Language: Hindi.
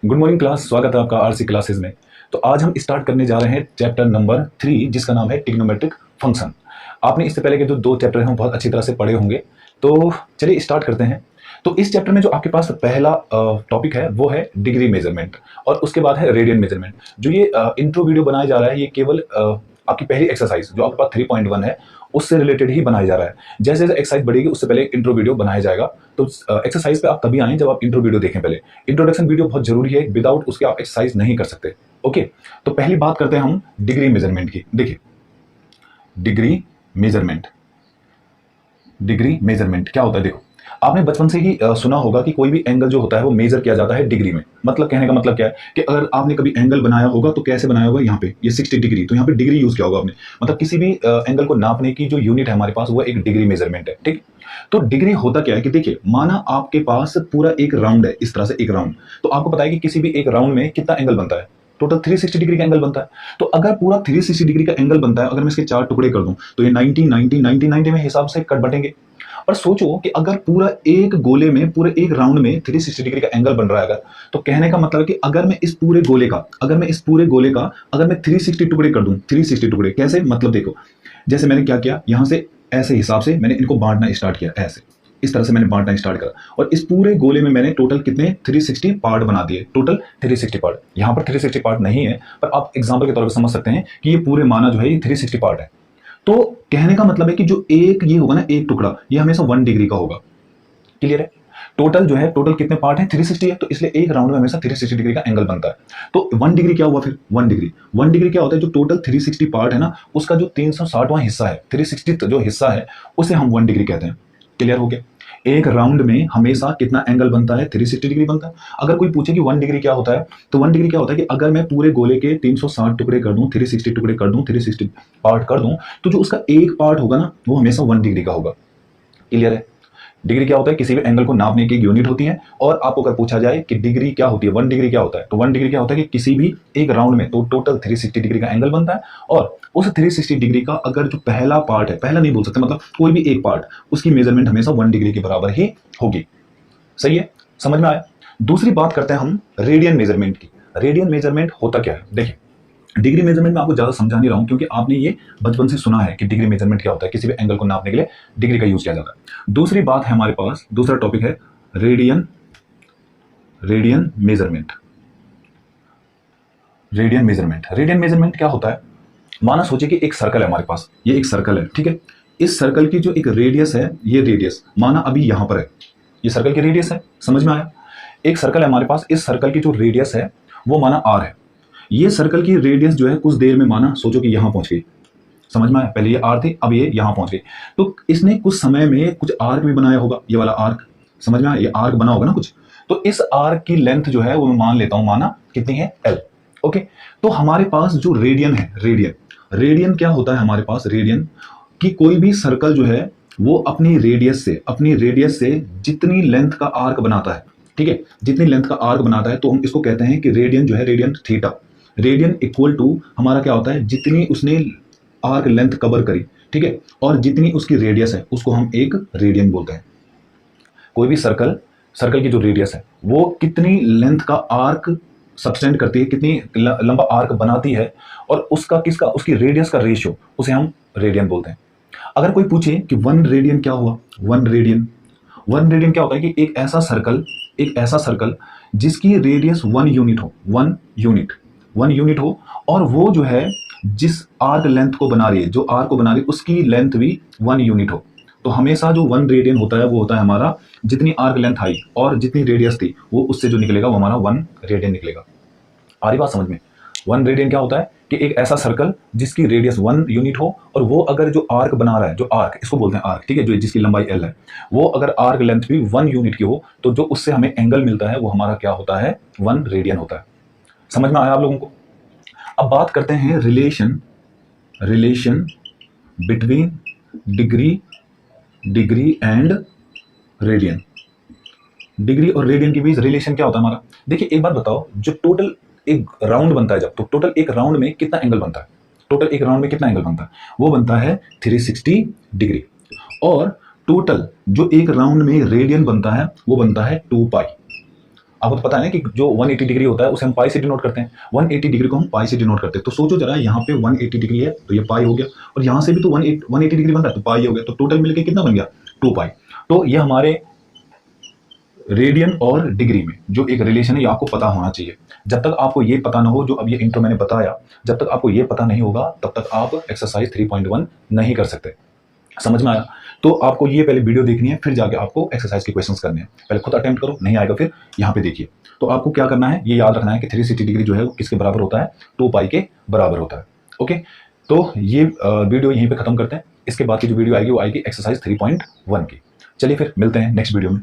गुड मॉर्निंग क्लास, स्वागत है आपका आरसी क्लासेस में। तो आज हम स्टार्ट करने जा रहे हैं चैप्टर नंबर 3 जिसका नाम है ट्रिग्नोमेट्रिक फंक्शन। आपने इससे पहले के जो 2 चैप्टर हैं वो बहुत अच्छी तरह से पढ़े होंगे। तो चलिए स्टार्ट करते हैं। तो इस चैप्टर में जो आपके पास पहला टॉपिक है वो है डिग्री मेजरमेंट और उसके बाद है रेडियन मेजरमेंट। जो ये इंट्रो वीडियो बनाया जा रहा है ये केवल आपकी पहली एक्सरसाइज जो आपके पास 3.1 है उससे रिलेटेड ही बनाया जा रहा है। जैसे जैसे एक्सरसाइज बढ़ेगी उससे पहले इंट्रो वीडियो बनाया जाएगा। तो एक्सरसाइज पे आप तभी आएं जब आप इंट्रो वीडियो देखें। पहले इंट्रोडक्शन वीडियो बहुत जरूरी है, विदाउट उसके आप एक्सरसाइज नहीं कर सकते। ओके, तो पहली बात करते हैं हम डिग्री मेजरमेंट की। देखिए डिग्री मेजरमेंट, डिग्री मेजरमेंट क्या होता है। देखो आपने बचपन से ही सुना होगा कि कोई भी एंगल जो होता है वो मेजर किया जाता है डिग्री में। मतलब कहने का मतलब क्या है कि अगर आपने कभी एंगल बनाया होगा तो कैसे बनाया होगा, यहाँ पे ये 60 डिग्री, तो यहाँ पे डिग्री यूज किया होगा आपने। मतलब किसी भी एंगल को नापने की जो यूनिट है हमारे पास वो एक डिग्री मेजरमेंट है। ठीक, तो डिग्री होता क्या है कि देखिए माना आपके पास पूरा एक राउंड है, इस तरह से एक राउंड। तो आपको पता है कि किसी भी एक राउंड में कितना एंगल बनता है, टोटल 360 डिग्री का एंगल बनता है। तो अगर पूरा 360 डिग्री का एंगल बनता है, अगर मैं इसके 4 टुकड़े कर दूं तो ये 90 90 90 90 में हिसाब से कट बटेंगे। और सोचो कि अगर पूरा एक गोले में, पूरे एक राउंड में 360 डिग्री का एंगल बन रहा है, अगर तो कहने का मतलब है कि अगर मैं इस पूरे गोले का, अगर मैं 360 टुकड़े कर दूं, 360 टुकड़े कैसे, मतलब देखो जैसे मैंने क्या किया, यहां से ऐसे हिसाब से मैंने इनको बांटना स्टार्ट किया, ऐसे इस तरह से मैंने बांटना स्टार्ट करा और इस पूरे गोले में मैंने टोटल कितने 360 पार्ट बना दिए, टोटल 360 पार्ट। यहां पर 360 पार्ट नहीं है पर आप एग्जांपल के तौर पर समझ सकते हैं कि ये पूरे माना जो है ये 360 पार्ट है। तो कहने का मतलब है कि जो एक ये होगा ना, एक टुकड़ा, ये हमेशा 1 डिग्री का होगा। क्लियर है? टोटल जो है, टोटल कितने पार्ट है, 360 है, तो इसलिए एक राउंड में हमेशा 360 डिग्री का एंगल बनता है। तो 1 डिग्री क्या हुआ फिर, 1 डिग्री, 1 डिग्री क्या होता है, जो टोटल 360 पार्ट है ना उसका जो 360वां हिस्सा है, 360 जो हिस्सा है उसे हम 1 डिग्री कहते हैं। क्लियर हो गया? एक राउंड में हमेशा कितना एंगल बनता है, 360 डिग्री बनता है। अगर कोई पूछे कि 1 डिग्री क्या होता है, तो 1 डिग्री क्या होता है कि अगर मैं पूरे गोले के 360 टुकड़े कर दूं, 360 टुकड़े कर दूं, 360 पार्ट कर दूं, तो जो उसका एक पार्ट होगा ना वो हमेशा 1 डिग्री का होगा। क्लियर है? डिग्री क्या होता है, किसी भी एंगल को नापने की एक यूनिट होती है। और आपको अगर पूछा जाए कि डिग्री क्या होती है, 1 डिग्री क्या होता है, तो 1 डिग्री क्या होता है कि किसी भी एक राउंड में तो टोटल 360 डिग्री का एंगल बनता है। और उस 360 डिग्री का अगर जो पहला पार्ट है, पहला नहीं बोल सकते, मतलब कोई भी एक पार्ट, उसकी मेजरमेंट हमेशा 1 डिग्री के बराबर ही होगी। सही है? समझ में आया? दूसरी बात करते हैं हम रेडियन मेजरमेंट की। रेडियन मेजरमेंट होता क्या है? देखिए डिग्री मेजरमेंट में आपको ज्यादा समझा नहीं रहा हूं क्योंकि आपने ये बचपन से सुना है कि डिग्री मेजरमेंट क्या होता है, किसी भी एंगल को नापने के लिए डिग्री का यूज किया जाता है। दूसरी बात है हमारे पास, दूसरा टॉपिक है radian, radian measurement. Radian measurement, radian measurement क्या होता है, माना सोचिए कि एक सर्कल है हमारे पास, ये एक सर्कल है, ठीक है। इस सर्कल की जो एक रेडियस है, ये रेडियस माना अभी यहां पर है, ये सर्कल की रेडियस है। समझ में आया? एक सर्कल है हमारे पास, इस सर्कल की जो रेडियस है वो माना r है। ये सर्कल की रेडियस जो है कुछ देर में माना सोचो कि यहां पहुंच गई। समझ में आया? पहले ये r थी, अब ये यहां पहुंच गई। तो इसने कुछ समय में कुछ आर्क भी बनाया होगा, ये वाला आर्क, समझ में आया? ये आर्क बना होगा ना कुछ। तो इस आर्क की लेंथ जो है वो मैं मान लेता हूं, माना कितनी है, l। ओके, तो हमारे पास जो रेडियन है, रेडियन, रेडियन क्या होता है हमारे पास, रेडियन की कोई भी सर्कल जो है वो अपनी रेडियस से जितनी लेंथ का आर्क बनाता है, ठीक है, जितनी लेंथ का आर्क बनाता है, तो हम इसको कहते हैं कि रेडियन जो है, radian theta, radian equal to हमारा क्या होता है, जितनी उसने आर्क लेंथ कवर करी, ठीक है, और जितनी उसकी रेडियस है उसको हम एक रेडियन बोलते हैं। कोई भी सर्कल, सर्कल की जो रेडियस है वो कितनी लेंथ का आर्क सबटेंड करती है, कितनी लंबा आर्क बनाती है, और उसका किसका, उसकी रेडियस का रेशियो, उसे हम रेडियन बोलते हैं। अगर कोई पूछे कि 1 रेडियन क्या हुआ, 1 रेडियन, 1 रेडियन क्या होता है कि एक ऐसा सर्कल जिसकी रेडियस 1 यूनिट हो, 1 यूनिट हो, और वो जो है जिस आर्क लेंथ को बना रही है, जो आर्क को बना रही है उसकी लेंथ भी 1 यूनिट हो। तो हमेशा जो 1 रेडियन होता है वो होता है हमारा, जितनी आर्क लेंथ आई और जितनी रेडियस थी वो उससे जो निकलेगा वो हमारा 1 रेडियन निकलेगा। आ रही बात समझ में? 1 रेडियन क्या होता है कि एक ऐसा सर्कल जिसकी रेडियस 1 यूनिट हो, और वो अगर जो आर्क बना रहा है, जो आर्क, इसको बोलते हैं आर्क, ठीक है, जो जिसकी लंबाई l है, वो अगर आर्क लेंथ भी 1 यूनिट की हो, तो जो उससे हमें एंगल मिलता है वो हमारा क्या होता है, 1 रेडियन होता है। समझ में आया आप लोगों को? अब बात करते हैं relation, relation between degree and radian. Degree और रेडियन के बीच रिलेशन क्या होता है हमारा? देखिए एक बात बताओ, जो टोटल एक राउंड बनता है जब, तो टोटल एक राउंड में कितना एंगल बनता है, टोटल एक राउंड में कितना एंगल बनता है, वो बनता है 360 डिग्री। और टोटल जो एक राउंड में रेडियन बनता है वो बनता है 2 पाई। आपको तो पता है ना कि जो 180 डिग्री होता है उसे हम पाई से डिनोट करते हैं, 180 डिग्री को हम पाई से डिनोट करते हैं। तो सोचो जरा, यहाँ पे 180 डिग्री है तो ये पाई हो गया, और यहाँ से भी तो 180 डिग्री बन रहा है तो पाई हो गया, तो टोटल मिलके कितना बन गया 2 पाई। तो ये हमारे रेडियन और डिग्री में जो एक रिलेशन है ये आपको पता होना चाहिए। जब तक आपको ये पता ना हो, जो अब ये इंट्रो मैंने बताया, जब तक आपको ये पता नहीं होगा तब तक आप एक्सरसाइज 3.1 नहीं कर सकते। समझ में आया? तो आपको ये पहले वीडियो देखनी है, फिर जाके आपको एक्सरसाइज के क्वेश्चंस करने हैं। पहले खुद अटेम्प्ट करो, नहीं आएगा फिर यहाँ पे देखिए। तो आपको क्या करना है, ये याद रखना है कि 360 डिग्री जो है वो किसके बराबर होता है, 2 पाई के बराबर होता है। ओके, तो ये वीडियो यहीं पे खत्म करते हैं। इसके बाद की जो वीडियो आएगी वो आएगी एक्सरसाइज 3.1 की। चलिए फिर मिलते हैं नेक्स्ट वीडियो में।